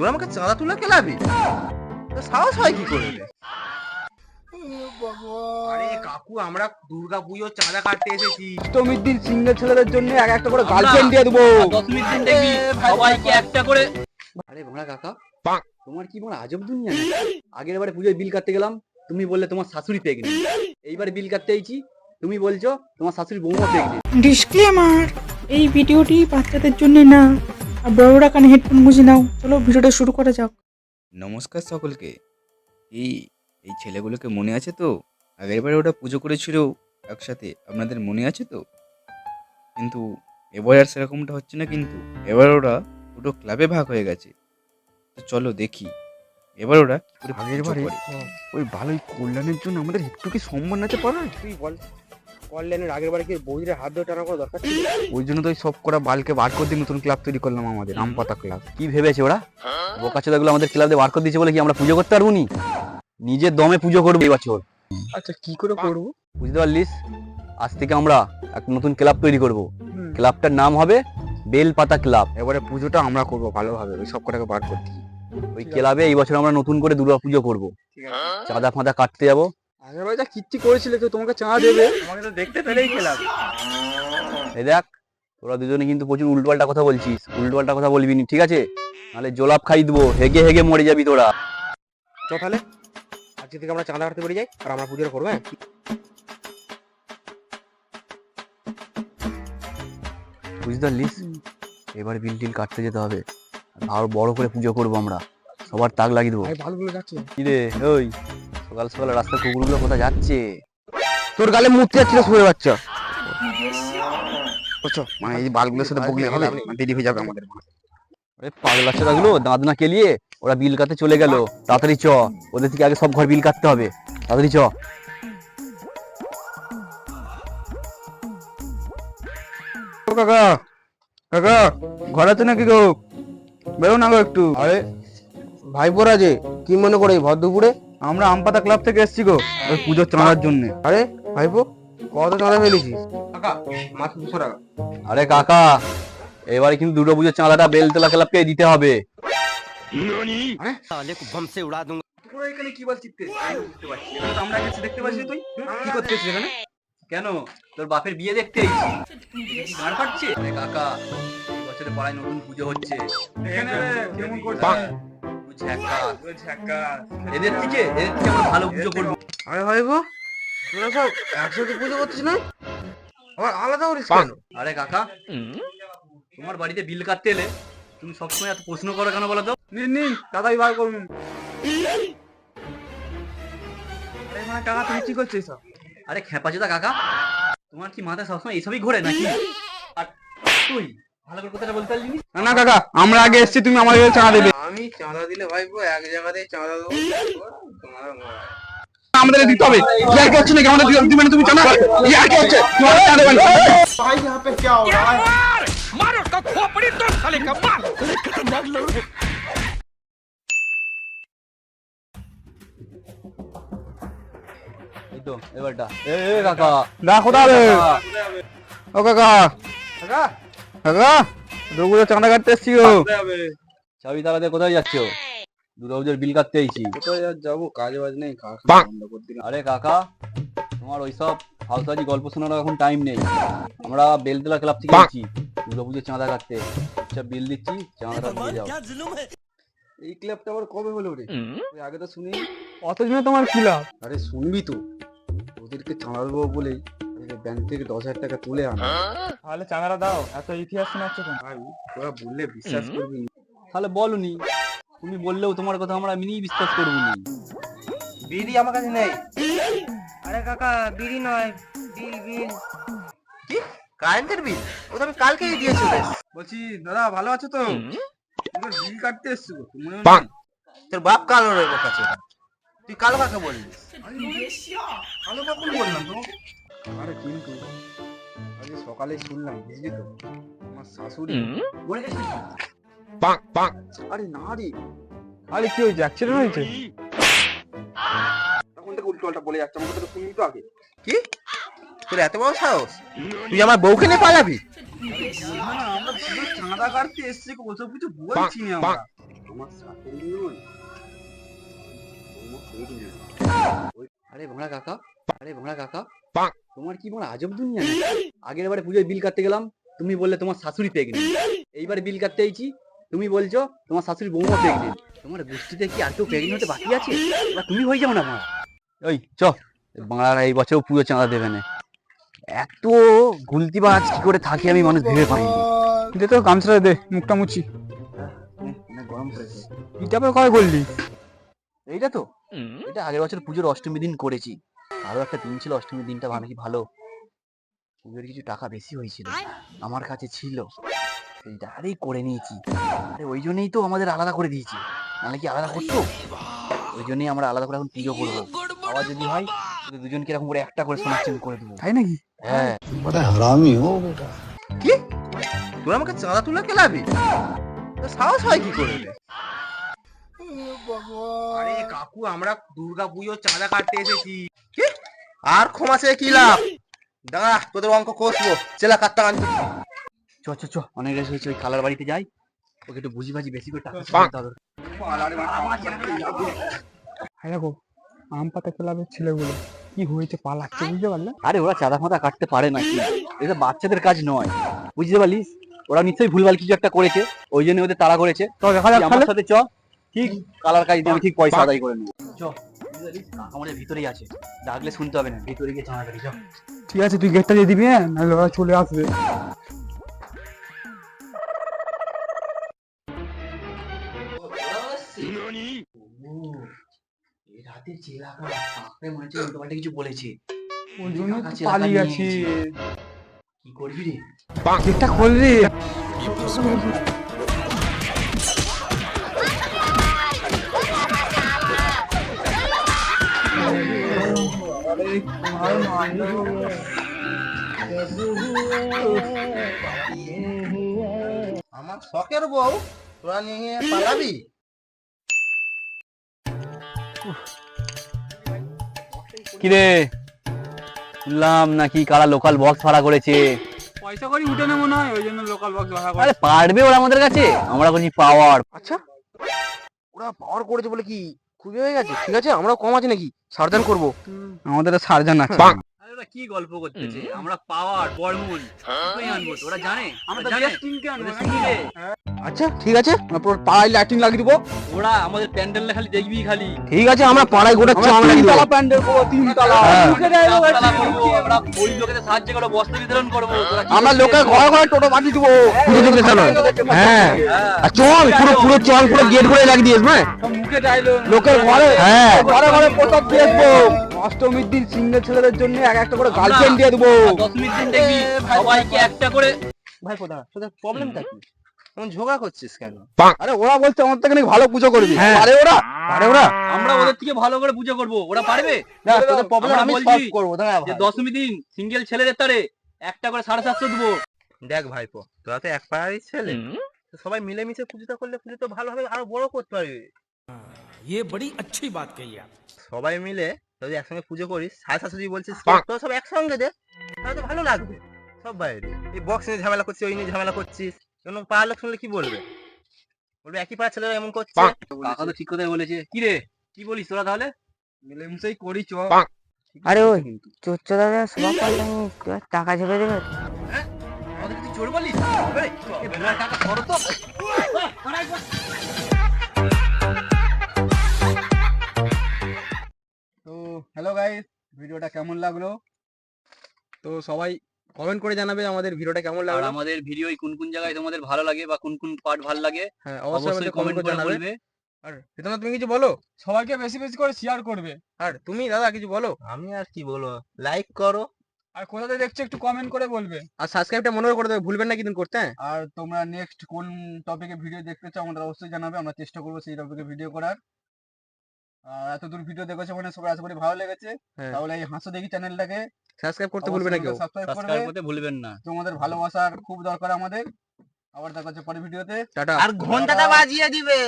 তুই আমাকে চাঁদা তুলে খেলাবি? সাহস হয় কি করে? আরে কাকু, আমরা দুর্গা পুজো চাঁদা কাটতে এসেছি। অষ্টমীর দিন সিঙ্গেল ছেলেদের জন্য একটা করে গার্লফ্রেন্ড দিয়ে দেবো। দশমীর দিন দেখবি সবাইকে একটা করে। আরে ভোলা কাকা, তোমার কি মনে আজব দুনিয়া? আগের বারে পুজোয় বিল কাটতে গেলাম, তুমি বললে তোমার শাশুড়ি প্রেগনেন্ট। এইবার বিল কাটতে এইছি, তুমি বলছো তোমার শাশুড়ি বৌমা প্রেগনেন্ট। ডিসক্লেমার, এই ভিডিওটি বাচ্চাদের জন্য না, আর বড়রা কানে হেডফোন গুঁজে নাও। চলো ভিডিওটা শুরু করা যাক। নমস্কার সকলকে। এই এই ছেলেগুলোকে মনে আছে তো? আগেরবারে ওরা পুজো করেছিল একসাথে, আপনাদের মনে আছে তো? কিন্তু এবার আর সেরকমটা হচ্ছে না। কিন্তু এবার ওরা দুটো ক্লাবে ভাগ হয়ে গেছে। তো চলো দেখি এবার ওরা কি করে আগের পুজো বারে করে। ওই ভালোই কল্যাণের জন্য আমাদের একটু কি সম্মান আছে পাড়ায়? তুই বল, কল্যাণের আগের বারে কি বৌদিরা হাত ধরে টানা করা দরকার ছিল? ওই জন্য তো ওই সব করা বালকে বার করে দিয়ে নতুন ক্লাব তৈরি করলাম, আমাদের আমপাতা ক্লাব। কি ভেবেছে ওরা? বোকাচোদাগুলো আমাদের ক্লাবে বার করে দিয়েছে বলে কি আমরা পুজো করতে পারবো নি? নিজের দমে পুজো করবো এই বছর। আচ্ছা, কি করে করবো বুঝতে পারলিস? আজ থেকে আমরা একটা নতুন ক্লাব তৈরি করব। ক্লাবটার নাম হবে বেলপাতা ক্লাব। এবারে পুজোটা আমরা করবো ভালোভাবে, ওই সব কটাকে বার করতে। ওই ক্লাবে এই বছর আমরা নতুন করে দুর্গা পুজো করবো। চাঁদা ফাঁদা কাটতে যাবো। আগের বার যা কিচ্ছি করেছিলে, কেউ তোমাকে চাঁদা দেবে? আমাকে তো দেখতে পেলেই খেলাবি। এই দেখ, তোরা দুজনে কিন্তু প্রচুর উল্টোপাল্টা কথা বলছিস। উল্টোপাল্টা কথা বলবি নি, ঠিক আছে? নাহলে জোলাপ খাই দেবো, হেগে হেগে মরে যাবি তোরা। চ তাহলে আজকে থেকে আমরা চাঁদা কাটতে বেরিয়ে যাই, আর আমরা পুজোটা করবো। হ্যাঁ, বুঝতে পারলিস? এবার বিল টিল কাটতে যেতে হবে, আর বড় করে পুজো করবো আমরা। সবার তাক লাগিয়ে দেবো। ভালোগুলো যাচ্ছে। কি রে ওই, সকাল সকাল রাস্তার কুকুরগুলো কোথায় যাচ্ছে? তোর গালে মুতে যাচ্ছিল শুয়ে বাচ্চা। মানে এই বালগুলোর সাথে বগলে হবে, দেরি হয়ে যাবে আমাদের। আরে পাগল বাচ্চাগুলো দাঁত না কেলিয়ে ওরা বিল কাটতে চলে গেল। তাড়াতাড়ি চ, ওদের থেকে আগে সব ঘর বিল কাটতে হবে। তাড়াতাড়ি চ। কাকা, কাকা ঘর আছে নাকি গো? বেরো না গো একটু। আরে ভাইপোরা যে কি মনে করে এই ভর দুপুরে? আমরা আমপাতা ক্লাব থেকে এসেছি গো, ওই পুজোর চাঁদার জন্য। আরে ভাইপো, কত চাঁদা ফেলেছিস? কাকা মাত্র 200 টাকা। আরে কাকা, এবারে কিন্তু দুর্গা পুজোর চাঁদাটা বেলতলা ক্লাবকে দিতে হবে। তোরা এখানে কি বলছিস? আমি বুঝতে পারছি না। আমরা এসে দেখতে পাচ্ছি, তুই কি করতেছিস এখানে? কেন, তোর বাপের বিয়ে দেখতে এসেছি। গান ফাটছে? আরে কাকা, এই বছরে পাড়ায় নতুন পুজো হচ্ছে। এখানে কেমন করছিস? এদের থেকে আমরা ভালো পুজো করবো। আরে ভাইপো, তোরা সব একসাথে পুজো করছিস না? আবার আলাদা করিস কেন? আরে কাকা, তোমার বাড়িতে বিল কাটতে এলে তুমি সবসময় এত প্রশ্ন করো কেন বলো তো? নিন নিন, দাদাই বার করুন। আরে মানে কাকা, তুমি কি করছিস সব? আরে খেপাচোদা কাকা, তোমার কি মাথায় সবসময় এইসবই ঘোরে নাকি? আর তুই ভালো করে কথাটা বলতে পারলি? না কাকা, আমরা আগে এসেছি, তুমি আমাদের চাঁদা দেবে। আমি চাঁদা দিলে ভাইপো এক জায়গাতেই চাঁদা দেবো। আমাদের দিতে হবে। ইয়ার কি হচ্ছে নাকি? আমাদের দিবেন তুমি চাঁদা? ইয়ার কি হচ্ছে? তোমার চাঁদা দেবেন। ভাই यहाँ पे क्या हो रहा है? मारो उसका खोपड़ी तो साले का मार। এই তো এবারটা। এ কাকা, না কোথায় হবে? ও কাকা, কাকা, কাকা, দুপুরে চাঁদা কাটতে এসছি গো। চাবি তালাতে কোথায় যাচ্ছ? দুর্গা পুজোর বিল কাটতে এসেছি। কোথায় যাবো? কাজ বাজ নেই, বন্ধ করে দিলাম। আরে কাকা, তোমার ওইসব ফালতুবাজি গল্প শোনার এখন টাইম নেই। আমরা বেলতলা ক্লাব থেকে এসেছি দুর্গা পুজোর চাঁদা কাটতে। আচ্ছা, বিল দিচ্ছি, চাঁদাটা দিয়ে যাও। এই ক্লাবটা আবার কবে হলো রে? ওই আগে তো শুনি। অত জন্য তোমার ক্লাব? আরে শুনবি তো, ওদেরকে চাঁদা দেবো বলেই ব্যাংক থেকে 10,000 টাকা তুলে আনা। তাহলে চাঁদাটা দাও, এত ইতিহাস শোনাচ্ছ কেন? ভাই, তোরা বললে বিশ্বাস করবি না। তাহলে বলনি, তুমি বললেও তোমার কথা আমরা এমনিই বিশ্বাস করবো নি। বিড়ি আমার কাছে নেই। আরে কাকা, বিড়ি নয়, বিল বিল। কি কারেন্টের বিল? ওটা আমি কালকেই দিয়েছি। বলছি দাদা, ভালো আছো তো? তোর বিল কাটতে এসছি গো। মনে হয় তোর বাপ কালো রে কাছে। তুই কালো কাকে বললিস? কালো কখন বললাম তোমাকে? আরে কিন্তু আজকে সকালে শুনলাম, বুঝলি তো, আমার শাশুড়ি মরে গেছে। আরে না রে, আরে কি হয়েছে? অ্যাক্সিডেন্ট হয়েছে? তখন থেকে উল্টো পাল্টা বলে যাচ্ছে, আমাকে তো শুনবি তো আগে। কি তোর এত বড় সাহস? তুই আমার বউকে নিয়ে পালাবি? আমরা চাঁদা কাটতে এসছি, ওসব কিছু বলছি না আমরা। আমার শাশুড়ি নয়, আমার পেট নেই। আরে ভোঁড়া কাকা, তোমার কি বড় আজব দুনিয়া নাকি? আগের বারে পুজোয় বিল কাটতে গেলাম, তুমি বললে তোমার শাশুড়ি প্রেগনেন্ট। এইবার বিল কাটতে আইছি, তুমি বলছো তোমার শাশুড়ি বৌমা প্রেগনেন্ট। তোমার গোষ্ঠীতে কি আর কেউ প্রেগনেন্ট হতে বাকি আছে? এবার তুমি হয়ে যাও না মা। ওই চ, বাংলারা এই বছর পুজো চাঁদা দেবে না। এত গুলতিবাজ কি করে থাকে আমি মানুষ ভেবে পাইনি। দে তো গামছাটা দে, মুখটা মুছি। অনেক গরম পড়েছে। এটা আবার কবে করলি? এইটা তো, এটা আগের বছর পুজোর অষ্টমী দিন করেছি। আরো একটা দিন ছিল অষ্টমী দিনটা, মানে কি ভালো পুজোর কিছু টাকা বেশি হয়েছিল, আমার কাছে ছিল, সেইটা আরেই করে নিয়েছি। আরে ওই জন্যই তো আমাদের আলাদা করে দিয়েছি, নাহলে কি আলাদা করতো? ওই জন্যই আমরা আলাদা করে এখন পুজো করবো। আবার যদি হয় তোদের দুজনকে এরকম করে একটা করে সোনার চেন করে দেবো। তাই নাকি? হ্যাঁ। কি তোর আমাকে চাঁদা তুলে খেলাবি? তোর সাহস হয় কি করে রে? আরে কাকু, আমরা দুর্গা পুজোর চাঁদা কাটতে এসেছি। কি? আর ক্ষমা চেয়ে কি লাভ? দাঁড়া, তোদের অঙ্ক কষবো, চেলা কাটতে আনতে। চ চ চ, অনেক রেস হয়েছে, ওই খালার বাড়িতে যাই, ওকে একটু বুঝি বাজি বেশি করে টাকা দিতে হবে। হাই দেখো, আম পাতা ক্লাবের ছেলেগুলো কি হয়েছে, পালাচ্ছে, বুঝতে পারলে? আরে ওরা চাঁদা ফাঁদা কাটতে পারে নাকি? এটা বাচ্চাদের কাজ নয়, বুঝতে পারলিস? ওরা নিশ্চয়ই ভুলভাল কিছু একটা করেছে, ওই জন্য ওদের তাড়া করেছে। তো দেখা যাক তুই আমার সাথে চ, ঠিক কালার কাজ দিয়ে আমি ঠিক পয়সা আদায় করে নেবো। চ, আমাদের ভিতরেই আছে, ডাকলে শুনতে হবে না, ভিতরে গিয়ে চাঁদা কাটি। চ। ঠিক আছে, তুই গেটটা দিয়ে দিবি, হ্যাঁ, নাহলে ওরা চলে আসবে। রাতে চেলাকা কাকড়ে মনে হচ্ছে উল্টোপাল্টা কিছু বলেছে, ওই জন্য কাকা তো চেলাকা পালিয়ে নিয়ে গেছি। গেছে। কি করবি রে? গেটটা খোল রে। আমার শখের বউ তোরা নিয়ে পালাবি? কিরে, শুনলাম নাকি কারা লোকাল বক্স ভাড়া করেছে? পয়সা করে উঠে নেবো না, ওই জন্য লোকাল বক্স ভাড়া করে। আরে পারবে ওরা আমাদের কাছে? আমরা করছি পাওয়ার। আচ্ছা, ওরা পাওয়ার করেছে বলে কি খুবই হয়ে গেছে? ঠিক আছে, আমরাও কম আছে নাকি, সাবধান করবো। আমাদের সার্জান আছে। আরে ওরা কি গল্প করতেছে? আমরা পাওয়ার বর্মন তুই আনবো তো, ওরা জানে? আমরা জানে? টিমকে আনবো ওদের নাকি? শুনবে? আচ্ছা ঠিক আছে, আমরা পুরো পাড়ায় লাইটিং লাগিয়ে দিবো। ওরা আমাদের প্যান্ডেলটা খালি দেখবি খালি। ঠিক আছে, আমরা পাড়ায় গোটা চাঁদা লাগিয়ে দিবো। তিনতলা প্যান্ডেল করবো, তিনতলা। হ্যাঁ। মুখে dialogue আছে। আমরা করবো, আমরা গরিব লোকেদের সাহায্য করবো, বস্ত্র বিতরণ করবো। তোরা কি আমরা করছিস? লোকের ঘরে ঘরে টোটো পাঠিয়ে দিবো পুজো দেখতে চলো। হ্যাঁ, আর চল পুরো পুরো চল, পুরো গেট করে লাগিয়ে দিস। হ্যাঁ, সব মুখে dialogue। লোকের ঘরে, হ্যাঁ ঘরে ঘরে প্রসাদ দিয়ে আসবো। অষ্টমীর দিন সিঙ্গেল ছেলেদের জন্য এক একটা করে গার্লফ্রেন্ড দিয়ে দেবো। দশমীর দিন দেখবি সবাইকে একটা করে। ভাই কোথা তোদের প্রবলেমটা কি? এমন ঝগড়া করছিস কেন? আরে ওরা বলছে আমার থেকে নাকি ভালো পুজো করবি। হ্যাঁ। আরে ওরা, আরে ওরা আমরা ওদের থেকে ভালো করে পুজো করবো, ওরা পারবে? দেখ, তোদের প্রবলেম আমরা আমি বলছি সলভ করবো। দাঁড়া যে ভাই। দশমী দিন সিঙ্গেল ছেলেদের তারে একটা করে 750 দেবো। দেখ ভাইপো, তোরা তো এক পাড়ারই ছেলে, তো সবাই মিলেমিশে পুজোটা করলে পুজো তো ভালো হবে, আরো বড় করতে পারবি। ये बड़ी अच्छी बात कही आप। সবাই মিলে যদি একসঙ্গে পুজো করিস, শাশুড়ি বলছিস তো সব একসঙ্গে দে, তাহলে তো ভালো লাগবে। সব বাইরে এই বক্স নিয়ে ঝামেলা করছিস, ওই নিয়ে ঝামেলা করছিস, কোনো পাড়ার লোক শুনলে কি বলবে? বলবে একই পাড়ার ছেলেরা এমন করছে। কাকা তো ঠিক কথাই বলেছে। কি রে, কি বলিস তোরা তাহলে? মিলেমিশেই করি চ। আরে ওই চোচ্চা দাদা সব পাল্টা টাকা ঝেপে দেবে। আমাদের কিছু জোর বলিস? এই, এ ভেড়ার কাকা সরো তো। তো হ্যালো গাইস, ভিডিওটা কেমন লাগলো? তো সবাই কমেন্ট করে জানাবে আমাদের ভিডিওটা কেমন আর লাগলো। আমাদের ভিডিও কোন কোন জায়গায় তোমাদের ভালো লাগে বা কোন কোন পার্ট ভালো লাগে হ্যাঁ, অবশ্যই অবশ্যই কমেন্ট করে জানাবে। বলবে। আর এটা তুমি কিছু বলো, সবাইকে বেশি বেশি করে শেয়ার করবে। আর তুমি দাদা কিছু বলো। আমি আর কি বলবো, লাইক করো আর কোথাতে দেখছো একটু কমেন্ট করে বলবে। আর সাবস্ক্রাইবটা মনে করে দেবে, ভুলবেন না কিন্তু করতে। হ্যাঁ? আর তোমরা নেক্সট কোন টপিকে ভিডিও দেখতে চাও আমাদের অবশ্যই জানাবে, আমরা চেষ্টা করবো সেই টপিকে ভিডিও করার। আর এতদূর ভিডিও দেখেছো মানে সবাই আশা করি ভালো লেগেছে। হ্যাঁ। তাহলে এই হাসো দেখি চ্যানেলটাকে সাবস্ক্রাইব করতে ভুলবে না কেউ। সাবস্ক্রাইব করবে। সাবস্ক্রাইব করতে ভুলবেন না। তোমাদের ভালোবাসার খুব দরকার আমাদের। আবার দেখা হচ্ছে পরের ভিডিওতে। টাটা। আর ঘন্টাটা বাজিয়ে দিবে।